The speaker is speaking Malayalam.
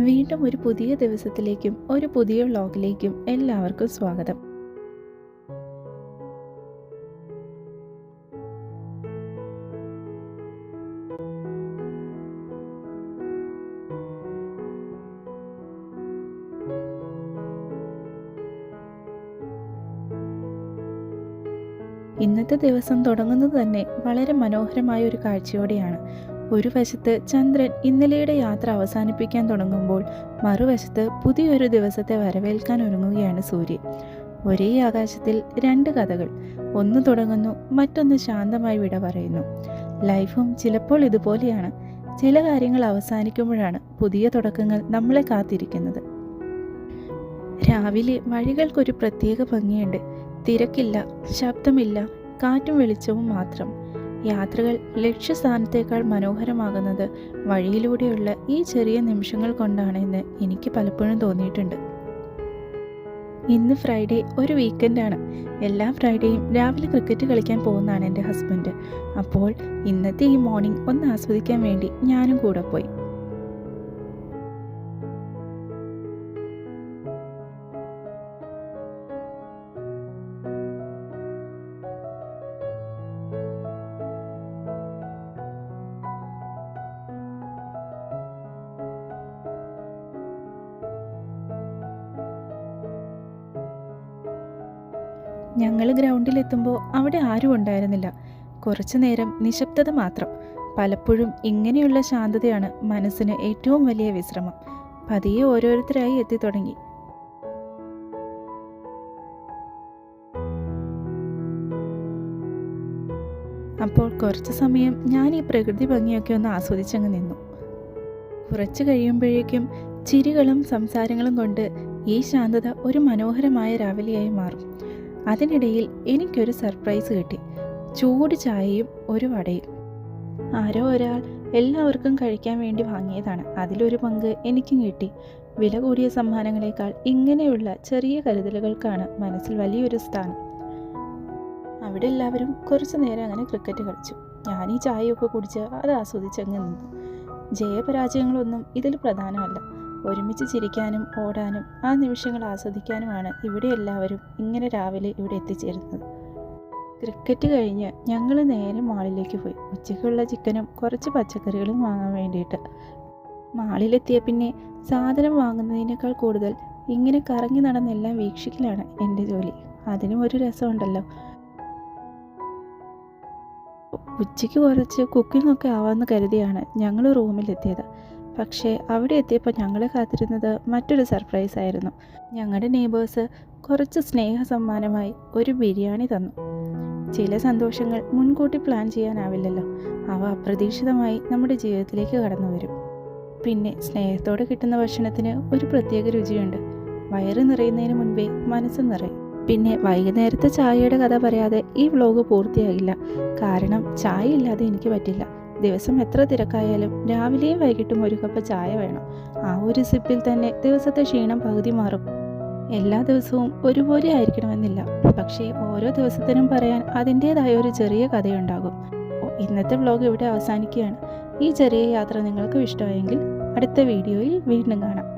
വീണ്ടും ഒരു പുതിയ ദിവസത്തിലേക്കും ഒരു പുതിയ വ്ലോഗിലേക്കും എല്ലാവർക്കും സ്വാഗതം. ഇന്നത്തെ ദിവസം തുടങ്ങുന്നത് തന്നെ വളരെ മനോഹരമായ ഒരു കാഴ്ചയോടെയാണ്. ഒരു വശത്ത് ചന്ദ്രൻ ഇന്നലെയുടെ യാത്ര അവസാനിപ്പിക്കാൻ തുടങ്ങുമ്പോൾ മറുവശത്ത് പുതിയൊരു ദിവസത്തെ വരവേൽക്കാൻ ഒരുങ്ങുകയാണ് സൂര്യൻ. ഒരേ ആകാശത്തിൽ രണ്ട് കഥകൾ, ഒന്ന് തുടങ്ങുന്നു, മറ്റൊന്ന് ശാന്തമായി വിട പറയുന്നു. ലൈഫും ചിലപ്പോൾ ഇതുപോലെയാണ്. ചില കാര്യങ്ങൾ അവസാനിക്കുമ്പോഴാണ് പുതിയ തുടക്കങ്ങൾ നമ്മളെ കാത്തിരിക്കുന്നത്. രാവിലെ വഴികൾക്കൊരു പ്രത്യേക ഭംഗിയുണ്ട്. തിരക്കില്ല, ശബ്ദമില്ല, കാറ്റും വെളിച്ചവും മാത്രം. യാത്രകൾ ലക്ഷ്യസ്ഥാനത്തേക്കാൾ മനോഹരമാകുന്നത് വഴിയിലൂടെയുള്ള ഈ ചെറിയ നിമിഷങ്ങൾ കൊണ്ടാണെന്ന് എനിക്ക് പലപ്പോഴും തോന്നിയിട്ടുണ്ട്. ഇന്ന് ഫ്രൈഡേ, ഒരു വീക്കെൻഡാണ്. എല്ലാ ഫ്രൈഡേയും രാവിലെ ക്രിക്കറ്റ് കളിക്കാൻ പോകുന്നതാണ് എൻ്റെ ഹസ്ബൻഡ്. അപ്പോൾ ഇന്നത്തെ ഈ മോർണിംഗ് ഒന്ന് ആസ്വദിക്കാൻ വേണ്ടി ഞാനും കൂടെ പോയി. ഞങ്ങൾ ഗ്രൗണ്ടിലെത്തുമ്പോൾ അവിടെ ആരും ഉണ്ടായിരുന്നില്ല. കുറച്ചു നേരം നിശബ്ദത മാത്രം. പലപ്പോഴും ഇങ്ങനെയുള്ള ശാന്തതയാണ് മനസ്സിന് ഏറ്റവും വലിയ വിശ്രമം. പതിയെ ഓരോരുത്തരായി എത്തിത്തുടങ്ങി. അപ്പോൾ കുറച്ചു സമയം ഞാൻ ഈ പ്രകൃതി ഭംഗിയൊക്കെ ഒന്ന് ആസ്വദിച്ചങ്ങ് നിന്നു. കുറച്ച് കഴിയുമ്പോഴേക്കും ചിരികളും സംസാരങ്ങളും കൊണ്ട് ഈ ശാന്തത ഒരു മനോഹരമായ രാവിലെയായി മാറും. അതിനിടയിൽ എനിക്കൊരു സർപ്രൈസ് കിട്ടി. ചൂട് ചായയും ഒരു വടയും. ആരോ ഒരാൾ എല്ലാവർക്കും കഴിക്കാൻ വേണ്ടി വാങ്ങിയതാണ്. അതിലൊരു പങ്ക് എനിക്കും കിട്ടി. വില കൂടിയ സമ്മാനങ്ങളെക്കാൾ ഇങ്ങനെയുള്ള ചെറിയ കരുതലുകൾക്കാണ് മനസ്സിൽ വലിയൊരു സ്ഥാനം. അവിടെ എല്ലാവരും കുറച്ചു നേരം അങ്ങനെ ക്രിക്കറ്റ് കളിച്ചു. ഞാൻ ഈ ചായയൊക്കെ കുടിച്ച് അത് ആസ്വദിച്ചങ്ങ് നിന്നു. ജയപരാജയങ്ങളൊന്നും ഇതിൽ പ്രധാനമല്ല. ഒരുമിച്ച് ചിരിക്കാനും ഓടാനും ആ നിമിഷങ്ങൾ ആസ്വദിക്കാനുമാണ് ഇവിടെ എല്ലാവരും ഇങ്ങനെ രാവിലെ ഇവിടെ എത്തിച്ചേരുന്നത്. ക്രിക്കറ്റ് കഴിഞ്ഞ് ഞങ്ങൾ നേരെ മാളിലേക്ക് പോയി. ഉച്ചയ്ക്കുള്ള ചിക്കനും കുറച്ച് പച്ചക്കറികളും വാങ്ങാൻ വേണ്ടിയിട്ട്. മാളിലെത്തിയ പിന്നെ സാധനം വാങ്ങുന്നതിനേക്കാൾ കൂടുതൽ ഇങ്ങനെ കറങ്ങി നടന്നെല്ലാം വീക്ഷിക്കലാണ് എൻ്റെ ജോലി. അതിനും ഒരു രസമുണ്ടല്ലോ. ഉച്ചയ്ക്ക് കുറച്ച് കുക്കിംഗ് ഒക്കെ ആവാമെന്ന് കരുതിയാണ് ഞങ്ങൾ റൂമിലെത്തിയത്. പക്ഷേ അവിടെ എത്തിയപ്പോൾ ഞങ്ങളെ കാത്തിരുന്നത് മറ്റൊരു സർപ്രൈസ് ആയിരുന്നു. ഞങ്ങളുടെ നെയ്ബേഴ്സ് കുറച്ച് സ്നേഹ സമ്മാനമായി ഒരു ബിരിയാണി തന്നു. ചില സന്തോഷങ്ങൾ മുൻകൂട്ടി പ്ലാൻ ചെയ്യാനാവില്ലല്ലോ. അവ അപ്രതീക്ഷിതമായി നമ്മുടെ ജീവിതത്തിലേക്ക് കടന്നു വരും. പിന്നെ സ്നേഹത്തോടെ കിട്ടുന്ന ഭക്ഷണത്തിന് ഒരു പ്രത്യേക രുചിയുണ്ട്. വയറ് നിറയുന്നതിന് മുൻപേ മനസ്സ് നിറയും. പിന്നെ വൈകുന്നേരത്തെ ചായയുടെ കഥ പറയാതെ ഈ വ്ലോഗ് പൂർത്തിയാകില്ല. കാരണം ചായ ഇല്ലാതെ എനിക്ക് പറ്റില്ല. ദിവസം എത്ര തിരക്കായാലും രാവിലെയും വൈകിട്ടും ഒരു കപ്പ് ചായ വേണം. ആ ഒരു സിപ്പിൽ തന്നെ ദിവസത്തെ ക്ഷീണം പകുതി മാറും. എല്ലാ ദിവസവും ഒരുപോലെ ആയിരിക്കണമെന്നില്ല. പക്ഷേ ഓരോ ദിവസത്തിനും പറയാൻ അതിൻ്റേതായ ഒരു ചെറിയ കഥയുണ്ടാകും. ഇന്നത്തെ വ്ലോഗ് ഇവിടെ അവസാനിക്കുകയാണ്. ഈ ചെറിയ യാത്ര നിങ്ങൾക്ക് ഇഷ്ടമായെങ്കിൽ അടുത്ത വീഡിയോയിൽ വീണ്ടും കാണാം.